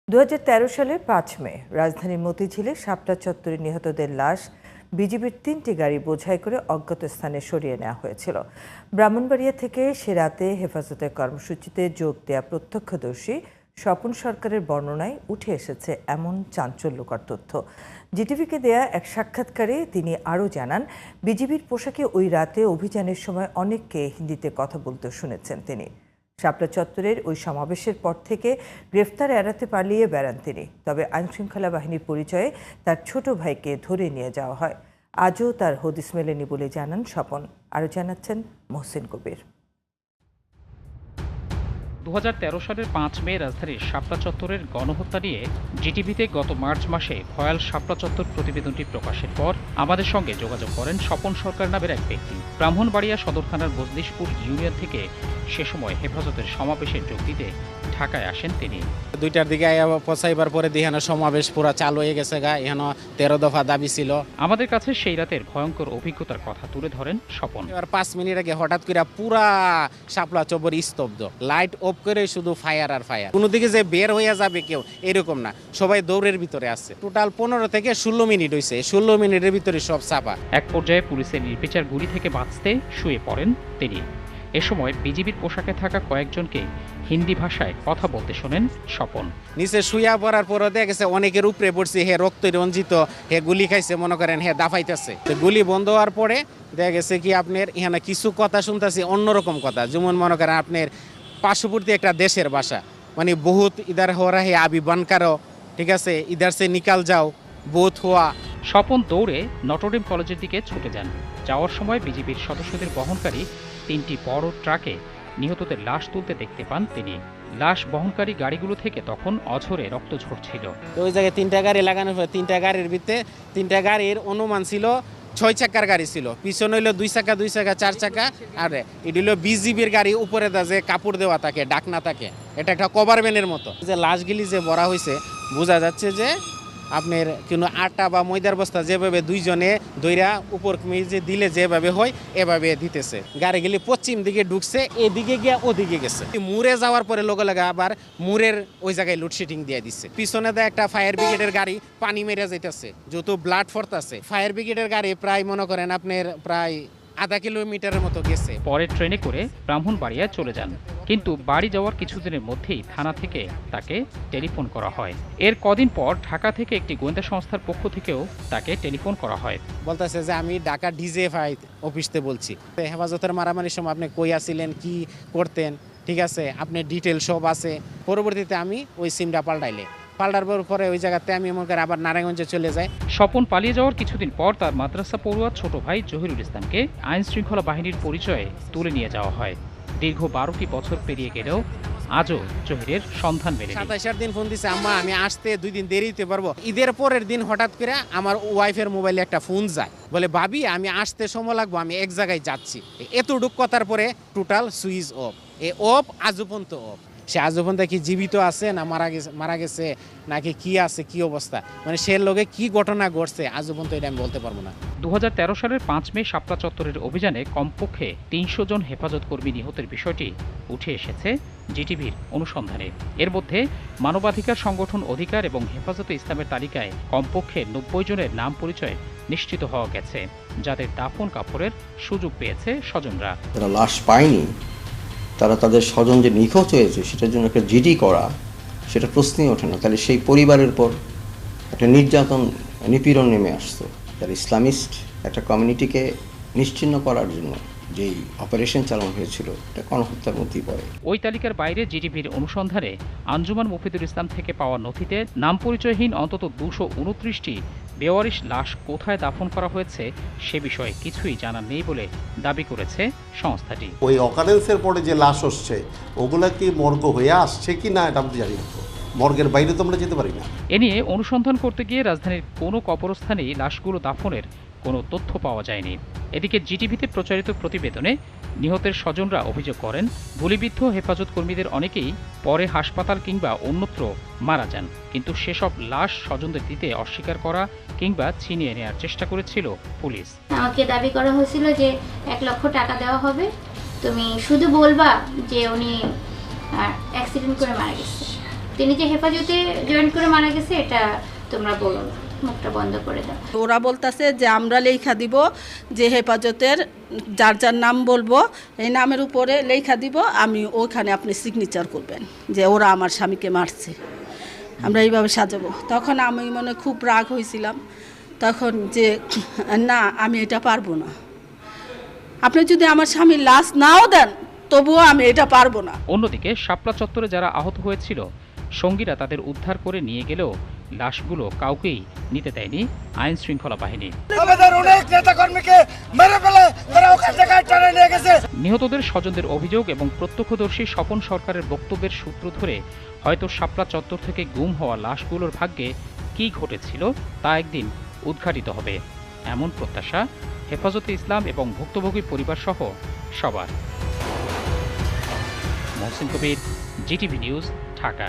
2013 সালের 5 মে রাজধানীর মতিঝিলে শাপলা চত্বরে নিহতদের লাশ বিজিবির 3টি গাড়ি বোঝাই করে অজ্ঞাত স্থানে সরিয়ে নেওয়া হয়েছিল। ব্রাহ্মণবাড়িয়া থেকে সে রাতে হেফাজতের কর্মসূচিতে যোগ দেয়া প্রত্যক্ষদর্শী স্বপন সরকারের বর্ণনায় উঠে এসেছে এমন চাঞ্চল্যকর তথ্য। জিটিভিকে দেয়া এক সাক্ষাৎকারে তিনি আরও জানান, বিজিবির পোশাকে ওই রাতে অভিযানের সময় অনেককে হিন্দিতে কথা বলতে শুনেছেন তিনি। শাপলা চত্বরের ওই সমাবেশের পর থেকে গ্রেফতার এড়াতে পালিয়ে বেড়ান তিনি। তবে আইনশৃঙ্খলা বাহিনীর পরিচয়ে তার ছোট ভাইকে ধরে নিয়ে যাওয়া হয়। আজও তার হদিস মেলেনি বলে জানান স্বপন। আরও জানাচ্ছেন মহসিন কবির। 2013 সালের 5 মে রাজধানীর শাপলা চত্বরের গণহত্যা নিয়ে জিটিভিতে গত মার্চ মাসে ভয়াল শাপলা চত্বর প্রতিবেদনটি প্রকাশের পর আমাদের সঙ্গে যোগাযোগ করেন স্বপন সরকার নামের এক ব্যক্তি। ব্রাহ্মণবাড়িয়া সদর থানার বজলিশপুর ইউনিয়ন থেকে সে সময় হেফাজতের সমাবেশে যোগ দিতে ঢাকায় আসেন তিনি। 2টার দিকে পৌঁছাইবার পরে এখানে সমাবেশ পুরা চালু হয়ে গেছে গা। এখানে 13 দফা দাবি ছিল। আমাদের কাছে সেই রাতের ভয়ঙ্কর অভিজ্ঞতার কথা তুলে ধরেন স্বপন। এবার 5 মিনিট আগে হঠাৎ করে পুরা শাপলা চত্বর স্তব্ধ, লাইট অফ করে শুধু ফায়ার আর ফায়ার। কোনো দিকে যে বের হয়ে যাবে কেউ এরকম না, সবাই দৌড়ের ভিতরে আছে। টোটাল 15 থেকে 16 মিনিট হয়েছে, 16 মিনিটের ভিতরে সব চাপা। এক পর্যায়ে পুলিশের নির্বিচার গুলি থেকে বাঁচতে শুয়ে পড়েন তিনি। এ সময় বিজিবির পোশাকে থাকা কয়েকজনকে হিন্দি ভাষায় কথা বলতে শোনেন স্বপন। নিচে শুয়া পড়ার পরও দেখা গেছে অনেকের উপরে পড়ছে, হে রক্ত রঞ্জিত, হে গুলি খাইছে, মনে করেন হে দাফাইতেছে। গুলি বন্ধ হওয়ার পরে দেখা গেছে কি আপনার এখানে কিছু কথা শুনতেছি অন্যরকম কথা, যেমন মনে করেন আপনার পার্শ্ববর্তী একটা দেশের ভাষা, মানে বহুত ইধার হো রা হে আবি বানকারো, ঠিক আছে, ইধার সে নিকাল যাও বহুত হওয়া। স্বপন দৌড়ে নটরডেম কলেজের দিকে ছুটে যান। যাওয়ার সময় বিজিবির সদস্যদের বহনকারী 3টি বড় ট্রাকে নিহতদের লাশ তুলতে দেখতে পান তিনি। লাশ বহনকারী গাড়িগুলো থেকে তখন অঝরে রক্ত ঝরছিল। ওই জায়গায় 3টা গাড়ি লাগানোর পরে 3টা গাড়ির ভিতরে 3টা গাড়ির অনুমান ছিল 6 চাকার গাড়ি ছিল, পিছনে হইলো 2 চাকা 2 চাকা 4 চাকা, আর এটি হলো বিজিবির গাড়ি, উপরে যে কাপড় দেওয়া থাকে, ডাকনা থাকে, এটা একটা কভার ভ্যানের মতো। যে লাশগুলি যে ভরা হয়েছে বোঝা যাচ্ছে যে আপনার কোনো আটা বা ময়দার বস্তা যেভাবে দুইজনে দইরা উপর মেজে দিলে যেভাবে হয় এভাবে দিতেছে। গাড়িগুলি পশ্চিম দিকে ঢুকছে, এদিকে গিয়া ওদিকে গেছে। মুড়ে যাওয়ার পরে লগে লগে আবার মুড়ের ওই জায়গায় লোডশেডিং দিয়ে দিচ্ছে। পিছনে দেয় একটা ফায়ার ব্রিগেডের গাড়ি পানি মেরে যাইতেছে, যত ব্লাড ফরতাছে। ফায়ার ব্রিগেডের গাড়ি প্রায় মনে করেন আপনার প্রায় আধা কিলোমিটারের মতো গেছে। পরে ট্রেনে করে ব্রাহ্মণবাড়িয়া চলে যান, কিন্তু বাড়ি যাওয়ার কিছুদিনের মধ্যেই থানা থেকে তাকে টেলিফোন করা হয়। এর কদিন পর ঢাকা থেকে একটি গোয়েন্দা সংস্থার পক্ষ থেকেও তাকে টেলিফোন করা হয়। বলতেছে যে আমি ঢাকা ডিজিএফআই অফিসতে বলছি, হেফাজতের মারামারির সময় আপনি কই আছিলেন, কি করতেন, ঠিক আছে, আপনি ডিটেল সব আছে। পরবর্তীতে আমি ওই সিমটা পাল্টার পরে ওই জায়গাতে আমি মনে করি আবার নারায়ণগঞ্জে চলে যাই। স্বপন পালিয়ে যাওয়ার কিছুদিন পর তার মাদ্রাসা পড়ুয়া ছোট ভাই জহিরুল ইসলামকে আইন শৃঙ্খলা বাহিনীর পরিচয়ে তুলে নিয়ে যাওয়া হয়। দীর্ঘ 12টি বছর পেরিয়ে গেলেও আজও জহিরের সন্ধান মেলেনি। 27 দিন ফোন দিছে, আম্মা আমি আসতে 2 দিন দেরি হতে পারবো। ঈদের পরের দিন হঠাৎ করে আমার ওয়াইফের মোবাইলে একটা ফোন যায়, বলে ভাবি আমি আসতে সময় লাগবো, আমি এক জায়গায় যাচ্ছি। এতটুক কথার পরে total switch off. A of আজও পর্যন্ত অফ। সে আজও পর্যন্ত কি জীবিত আছে না মারা গেছে নাকি কি আছে, কি অবস্থা, মানে সে লোকে কি ঘটনা ঘটছে আজও পর্যন্ত এটা আমি বলতে পারবো না। 2013 সালের 5 মে শাপলা চত্বরের অভিযানে কমপক্ষে 300 জন হেফাজত কর্মী নিহতের বিষয়টি উঠে এসেছে জিটিভির অনুসন্ধানে। এর মধ্যে মানবাধিকার সংগঠন অধিকার এবং হেফাজতে ইসলামের তালিকায় কমপক্ষে 90 জনের নাম পরিচয় নিশ্চিত হওয়া গেছে, যাদের দাফন কাফনের সুযোগ পেয়েছে স্বজনরা। যারা লাশ পায়নি তারা তাদের স্বজন যে নিখোঁজ হয়েছে সেটার জন্য একটা জিডি করা, সেটা প্রশ্নই ওঠে না। তাহলে সেই পরিবারের পর একটা নির্যাতন নিপীড়ন নেমে আসতো। যারা ইসলামিস্ট একটা কমিউনিটিকে নিশ্চিহ্ন করার জন্য যেই অপারেশন চালানো হয়েছিল এটা গণহত্যার মধ্যেই পড়ে। ওই তালিকার বাইরে জিটিভির অনুসন্ধানে আঞ্জুমান মুফিদুল ইসলাম থেকে পাওয়া নথিতে নাম পরিচয়হীন অন্তত 229টি বেওয়ারিশ লাশ কোথায় দাফন করা হয়েছে সে বিষয়ে কিছুই জানা নেই বলে দাবি করেছে সংস্থাটি। ওই অকারেন্সের পরে যে লাশ আসছে ওগুলা কি মর্গ হয়ে আসছে কি না এটা আমরা জানি না, মর্গের বাইরে তো আমরা যেতে পারি না। এ নিয়ে অনুসন্ধান করতে গিয়ে রাজধানীর কোনো কবরস্থানেই লাশগুলো দাফনের কোনো তথ্য পাওয়া যায়নি। এদিকে জিটিভিতে প্রচারিত প্রতিবেদনে নিহতের স্বজনরা অভিযোগ করেন, গুলিবিদ্ধ হেফাজত কর্মীদের অনেকেই পরে হাসপাতাল কিংবা অন্যত্র মারা যান, কিন্তু সেসব লাশ স্বজনদের দিতে অস্বীকার করা কিংবা ছিনিয়ে নেওয়ার চেষ্টা করেছিল পুলিশ। আমাকে দাবি করা হয়েছিল যে 1 লক্ষ টাকা দেওয়া হবে, তুমি শুধু বলবা যে উনি অ্যাক্সিডেন্ট করে মারা গেছে। তিনি যে হেফাজতে জয়েন করে মারা গেছে এটা তোমরা বলো না, মুখটা বন্ধ করে দাও। ওরা বলতেছে যে আমরা লেখা দিব যে হেফাজতের যার যার নাম বলবো এই নামের উপরে লেখা দিব, আমি ওখানে আপনি সিগনেচার করবেন যে ওরা আমার স্বামীকে মারছে, আমরা এইভাবে সাজাবো। তখন আমি মনে খুব রাগ হয়েছিলাম, তখন যে না আমি এটা পারবো না, আপনি যদি আমার স্বামীর লাশ নাও দেন তবুও আমি এটা পারবো না। অন্যদিকে শাপলা চত্বরে যারা আহত হয়েছিল সঙ্গীরা তাদের উদ্ধার করে নিয়ে গেলেও লাশগুলো কাউকেই নিতে দেয়নি আইন শৃঙ্খলা বাহিনী। নিহতদের স্বজনদের অভিযোগ এবং প্রত্যক্ষদর্শী স্বপন সরকারের বক্তব্যের সূত্র ধরে হয়তো শাপলা চত্বর থেকে গুম হওয়া লাশগুলোর ভাগ্যে কী ঘটেছিল তা একদিন উদ্ঘাটিত হবে, এমন প্রত্যাশা হেফাজতে ইসলাম এবং ভুক্তভোগী পরিবার সহ সবার। মহসিন কবির, জিটিভি নিউজ, ঢাকা।